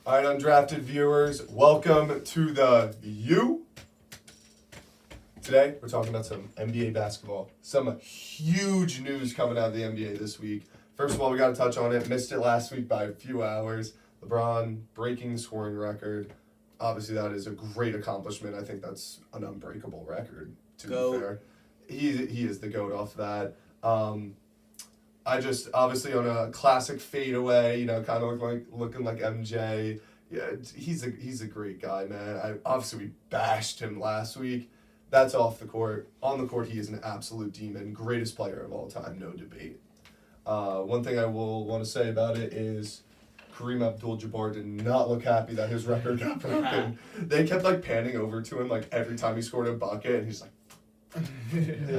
All right, undrafted viewers, welcome to the U. Today, we're talking about some NBA basketball. Some huge news coming out of the NBA this week. First of all, we got to touch on it. Missed it last week by a few hours. LeBron breaking the scoring record. Obviously, that is a great accomplishment. I think that's an unbreakable record, to be fair. He is the GOAT off that. Obviously on a classic fadeaway, kind of looking like MJ. Yeah, he's a great guy, man. Obviously we bashed him last week. That's off the court. On the court, he is an absolute demon. Greatest player of all time, no debate. One thing I will want to say about it is Kareem Abdul-Jabbar did not look happy that his record got broken. They kept panning over to him every time he scored a bucket, and he's like.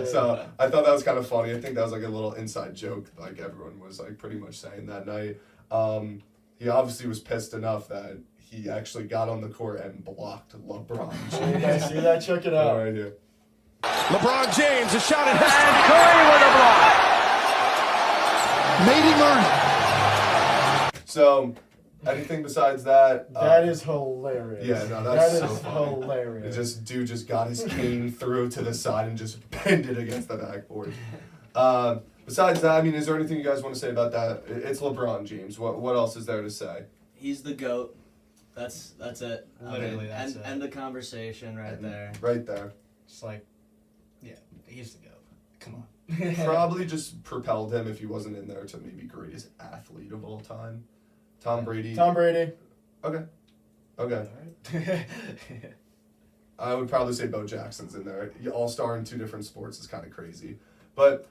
So I thought that was kind of funny. I think that was a little inside joke everyone was pretty much saying that night. He obviously was pissed enough that he actually got on the court and blocked LeBron James. You guys see that? Check it out. Right here. LeBron James, a shot at and Curry with a block. Made him earn it. So anything besides that? That is hilarious. Yeah, no, that's so funny. Hilarious. Dude just got his cane through to the side and just pinned it against the backboard. Besides that, is there anything you guys want to say about that? It's LeBron James. What else is there to say? He's the GOAT. That's it. Literally, that's it. End the conversation there. Right there. Just he's the GOAT. Come on. Probably just propelled him if he wasn't in there to maybe greatest athlete of all time. Tom Brady. Okay. I would probably say Bo Jackson's in there. All-star in two different sports is kind of crazy. But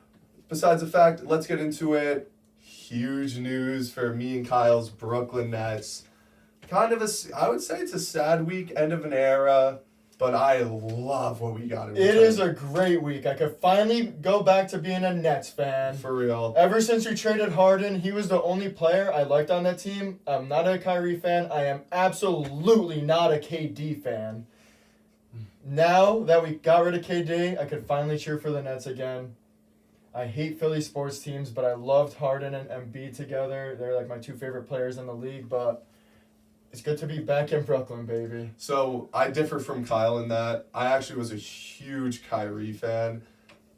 besides the fact, let's get into it. Huge news for me and Kyle's Brooklyn Nets. I would say it's a sad week, end of an era, but I love what we got in return. It is a great week. I could finally go back to being a Nets fan. For real. Ever since we traded Harden, he was the only player I liked on that team. I'm not a Kyrie fan. I am absolutely not a KD fan. Now that we got rid of KD, I could finally cheer for the Nets again. I hate Philly sports teams, but I loved Harden and Embiid together. They're my two favorite players in the league, but it's good to be back in Brooklyn, baby. So I differ from Kyle in that I actually was a huge Kyrie fan,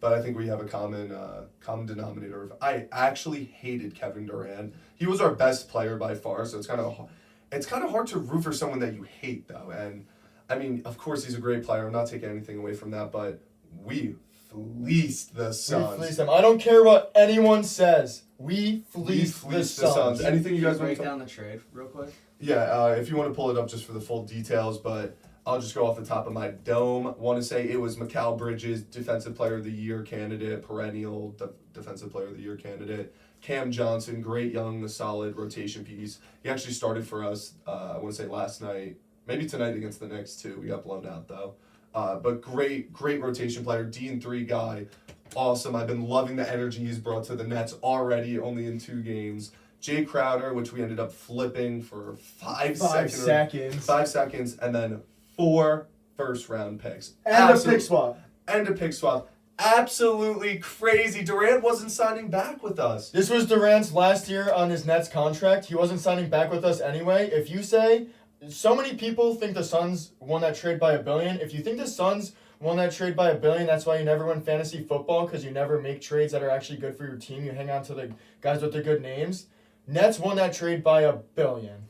but I think we have a common denominator. I actually hated Kevin Durant. He was our best player by far, so it's kind of hard to root for someone that you hate, though. And of course he's a great player. I'm not taking anything away from that, but we fleeced the Suns. We fleeced them. I don't care what anyone says. We fleeced the Suns. Anything you guys want break to down the trade real quick? Yeah, if you want to pull it up just for the full details, but I'll just go off the top of my dome. Want to say it was Mikal Bridges, Defensive Player of the Year candidate, perennial Defensive Player of the Year candidate. Cam Johnson, great young, solid rotation piece. He actually started for us, I want to say last night, maybe tonight against the Knicks too. We got blown out though. But great rotation player, D&3 guy. Awesome. I've been loving the energy he's brought to the Nets already, only in 2 games. Jay Crowder, which we ended up flipping for 5 seconds. 5 seconds, and then 4 first-round picks. And a pick swap. Absolutely crazy. Durant wasn't signing back with us. This was Durant's last year on his Nets contract. He wasn't signing back with us anyway. If you say, so many people think the Suns won that trade by $1 billion. If you think the Suns won that trade by $1 billion, that's why you never win fantasy football, because you never make trades that are actually good for your team. You hang on to the guys with the good names. Nets won that trade by $1 billion.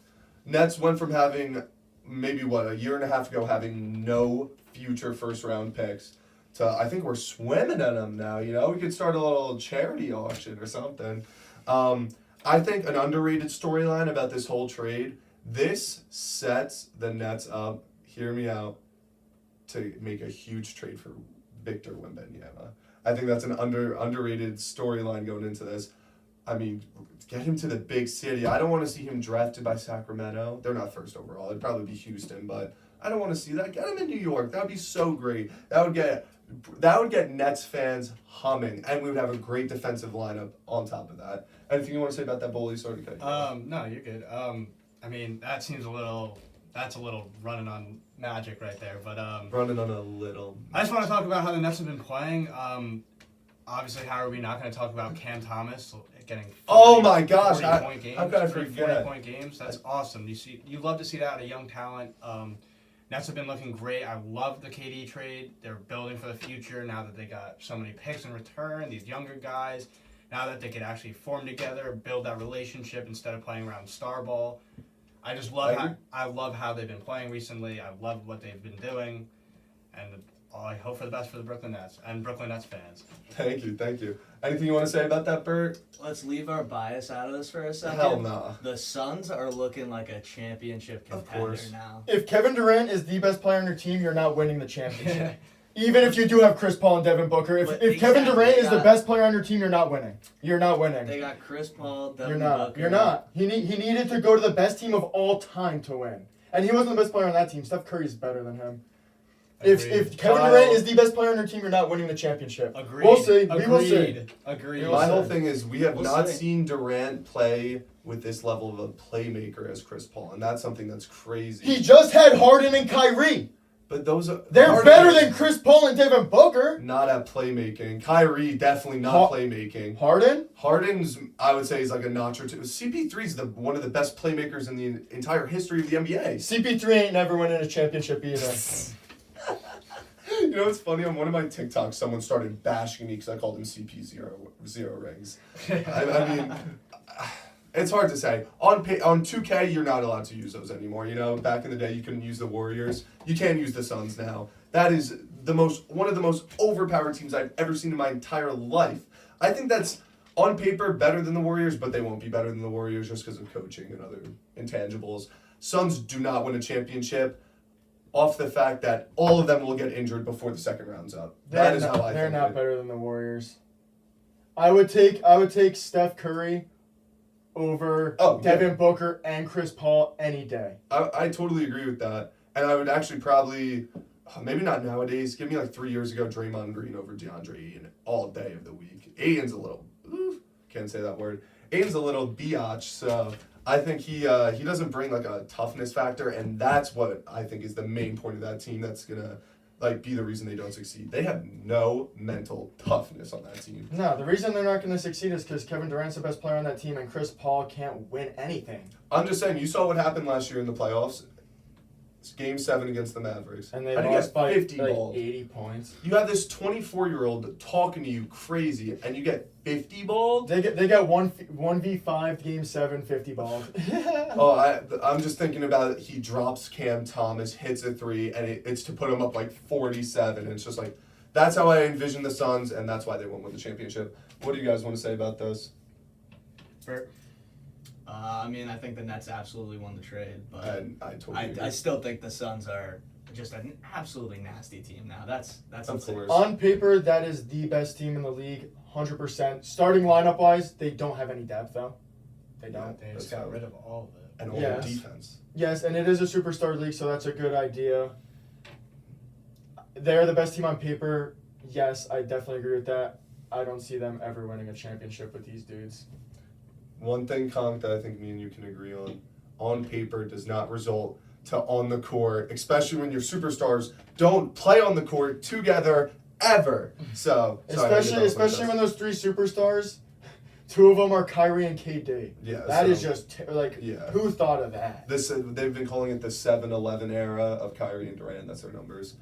Nets went from having maybe a year and a half ago having no future first round picks to I think we're swimming in them now. We could start a little charity auction or something. I think an underrated storyline about this whole trade. This sets the Nets up. Hear me out. To make a huge trade for Victor Wembanyama. I think that's an underrated storyline going into this. Get him to the big city. I don't want to see him drafted by Sacramento. They're not first overall. It'd probably be Houston, but I don't want to see that. Get him in New York. That would be so great. That would get Nets fans humming, and we would have a great defensive lineup on top of that. Anything you want to say about that, Bully? Sorry to cut you off. No, you're good. That seems that's a little running on magic right there, but running on a little. I just want to talk about how the Nets have been playing. Obviously, how are we not going to talk about Cam Thomas? getting 40, Oh my gosh, 40-point games. how could I 40 forget? 40-point games. That's awesome. You love to see that out of young talent. Nets have been looking great. I love the KD trade. They're building for the future now that they got so many picks in return. These younger guys, now that they could actually form together, build that relationship instead of playing around star ball. I just love I love how they've been playing recently. I love what they've been doing, and I hope for the best for the Brooklyn Nets and Brooklyn Nets fans. Thank you. Anything you want to say about that, Bert? Let's leave our bias out of this for a second. Hell nah. The Suns are looking like a championship Of contender course. now. If Kevin Durant is the best player on your team, you're not winning the championship. Even if you do have Chris Paul and Devin Booker, But if Kevin exactly, Durant is they the got- best player on your team, you're not winning. You're not winning. They got Chris Paul, Devin You're not. Booker. You're not. He needed to go to the best team of all time to win, and he wasn't the best player on that team. Steph Curry's better than him. If Agreed. Kevin Kyle- Durant is the best player on your team, you're not winning the championship. Agreed. We'll see. We will see. Agreed. We will My see. whole thing is we have We'll not see. seen Durant play with this level of a playmaker as Chris Paul, and that's something that's crazy. He just had Harden and Kyrie. But those are They're Harden better is than Chris Paul and Devin Booker. Not at playmaking. Kyrie definitely not Ha- playmaking. Harden? Harden's, I would say, is like a notch or two. CP3 is one of the best playmakers in the entire history of the NBA. CP3 ain't never winning a championship either. You know what's funny? On one of my TikToks, someone started bashing me because I called him CP0 rings. I mean, it's hard to say. On 2K, you're not allowed to use those anymore. You know, back in the day, you couldn't use the Warriors. You can use the Suns now. That is one of the most overpowered teams I've ever seen in my entire life. I think that's on paper better than the Warriors, but they won't be better than the Warriors just because of coaching and other intangibles. Suns do not win a championship off the fact that all of them will get injured before the second round's up. That is how I They're think not it. better than the Warriors. I would take Steph Curry over Devin Booker and Chris Paul any day. I totally agree with that. And I would actually probably, maybe not nowadays, give me like 3 years ago, Draymond Green over DeAndre Ayton all day of the week. Ayton's a little, can't say that word. Ayton's a little biatch, so I think he doesn't bring like a toughness factor, and that's what I think is the main point of that team that's gonna like be the reason they don't succeed. They have no mental toughness on that team. No, the reason they're not going to succeed is because Kevin Durant's the best player on that team and Chris Paul can't win anything. I'm just saying, you saw what happened last year in the playoffs. It's Game 7 against the Mavericks. And they How'd you lost get by 50 like balls? 80 points. You have this 24-year-old talking to you crazy, and you get 50 balls? They got 1v5 Game 7 50 balls. Oh, I'm just thinking about it. He drops Cam Thomas, hits a 3, and it's to put him up like 47. And it's just like, that's how I envision the Suns, and that's why they won't win the championship. What do you guys want to say about this? Bert? I mean, I think the Nets absolutely won the trade, but And I totally agree. I still think the Suns are just an absolutely nasty team now. That's Of insane. course. On paper, that is the best team in the league, 100%. Starting lineup wise, they don't have any depth though. They don't. They just That's got fine. rid of all of it. And all Yes. the defense. Yes, and it is a superstar league, so that's a good idea. They're the best team on paper. Yes, I definitely agree with that. I don't see them ever winning a championship with these dudes. One thing, Conk, that I think me and you can agree on paper does not result to on the court, especially when your superstars don't play on the court together ever. So Especially when those three superstars, two of them are Kyrie and KD. Yeah, That is so- just Yeah. who thought of that? They've been calling it the 7-11 era of Kyrie and Durant. That's their numbers.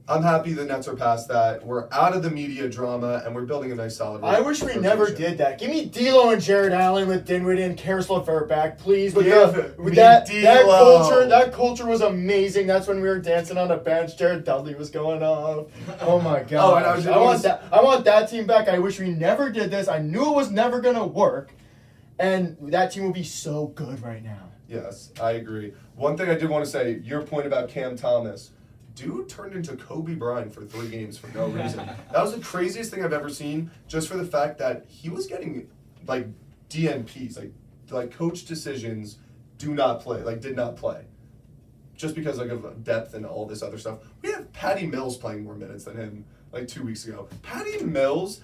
I'm happy the Nets are past that. We're out of the media drama, and we're building a nice solid. I wish we never did that. Give me D'Lo and Jared Allen with Dinwiddie and Karis LeVert back, please. With Me that D'Lo. culture was amazing. That's when we were dancing on the bench. Jared Dudley was going off. Oh my Oh, god! and I want that team back. I wish we never did this. I knew it was never gonna work, and that team would be so good right now. Yes, I agree. One thing I did want to say, your point about Cam Thomas. Dude turned into Kobe Bryant for 3 games for no reason. That was the craziest thing I've ever seen, just for the fact that he was getting like DNPs, like coach decisions did not play. Just because like of depth and all this other stuff. We have Patty Mills playing more minutes than him like 2 weeks ago. Patty Mills,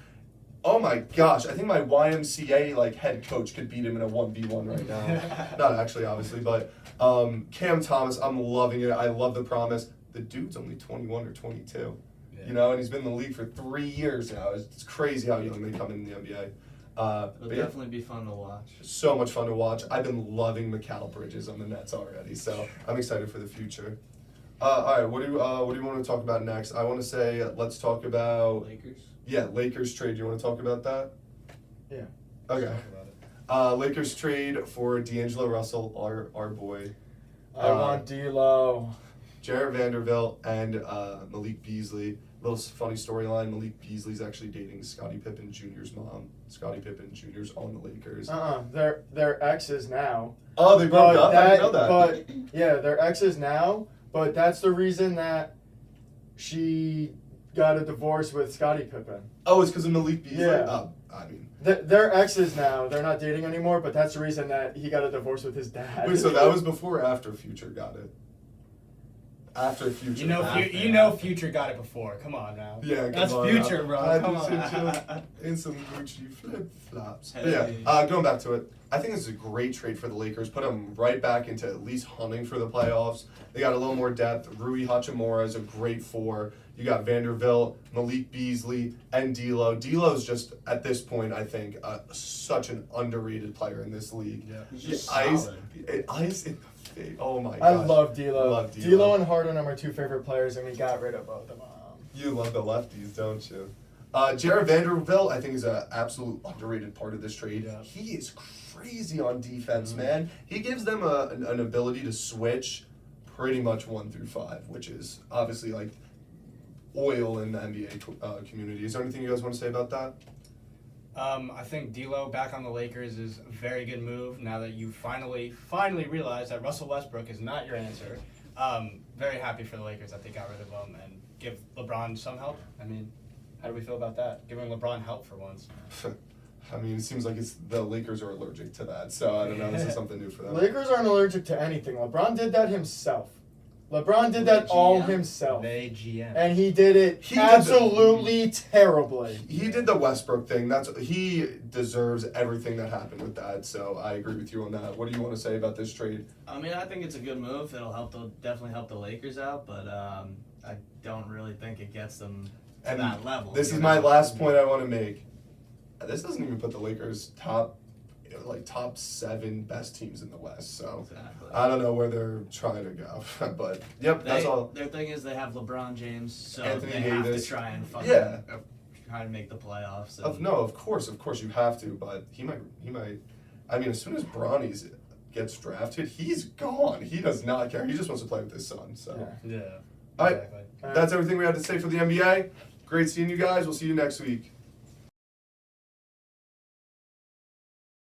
oh my gosh, I think my YMCA like head coach could beat him in a 1v1 right now. Not actually, obviously, but Cam Thomas, I'm loving it. I love the promise. The dude's only 21 or 22, Yeah. you know, and he's been in the league for 3 years now. It's crazy how young they come in the NBA. It'll But yeah, definitely be fun to watch. so much fun to watch. I've been loving Mikal Bridges on the Nets already, so I'm excited for the future. All right, what do you want to talk about next? I want to say let's talk about Lakers. Lakers trade. You want to talk about that? Yeah. Okay. Talk about it. Lakers trade for D'Angelo Russell, our boy, I want D'Lo. Jared Vanderbilt, and Malik Beasley. Little funny storyline: Malik Beasley's actually dating Scottie Pippen Jr.'s mom. Scottie Pippen Jr.'s on the Lakers. They're exes now. Oh, they broke up. I didn't know that. But yeah, they're exes now. But that's the reason that she got a divorce with Scottie Pippen. Oh, it's because of Malik Beasley. Yeah. I mean, They're exes now. They're not dating anymore. But that's the reason that he got a divorce with his dad. wait. So that was before or after Future got it? After Future. You know, Future got it before. Come on now. Yeah, That's come on, Future, bro. I Come just on. hit you in some Gucci flip flops. But Hey. yeah, going back to it, I think this is a great trade for the Lakers. Put them right back into at least hunting for the playoffs. They got a little more depth. Rui Hachimura is a great four. You got Vanderbilt, Malik Beasley, and D'Lo. D'Lo's just at this point, I think, such an underrated player in this league. Yeah. He's just Ice solid. in the face. Oh my gosh. I love D'Lo. Love D'Lo. D'Lo and Harden are my two favorite players, and we got rid of both of them. You love the lefties, don't you? Jared Vanderbilt, I think, is an absolute underrated part of this trade. Yeah. He is crazy on defense, man. He gives them an ability to switch pretty much 1 through 5, which is obviously like oil in the NBA community. Is there anything you guys want to say about that? I think D'Lo back on the Lakers is a very good move now that you finally realize that Russell Westbrook is not your answer. Very happy for the Lakers that they got rid of him and give LeBron some help. I mean, how do we feel about that? Giving LeBron help for once. I mean, it seems like the Lakers are allergic to that, so I don't know. This is something new for them. Lakers aren't allergic to anything. LeBron did that himself. LeBron did that all himself. They GM. And he did it He did absolutely terribly. He did the Westbrook thing. He deserves everything that happened with that. So I agree with you on that. What do you want to say about this trade? I mean, I think it's a good move. It'll definitely help the Lakers out, but I don't really think it gets them to And that level. This you is know? my last point I want to make. This doesn't even put the Lakers top 7 best teams in the West. So Exactly. I don't know where they're trying to go. But yep, that's all. Their thing is they have LeBron James, so Anthony they have Davis. to try and fucking Yeah. try to make the playoffs. And No, of course you have to. But he might. I mean, as soon as Bronny's gets drafted, he's gone. He does not care. He just wants to play with his son. So. Yeah. Yeah. All right. Exactly. That's everything we had to say for the NBA. Great seeing you guys. We'll see you next week.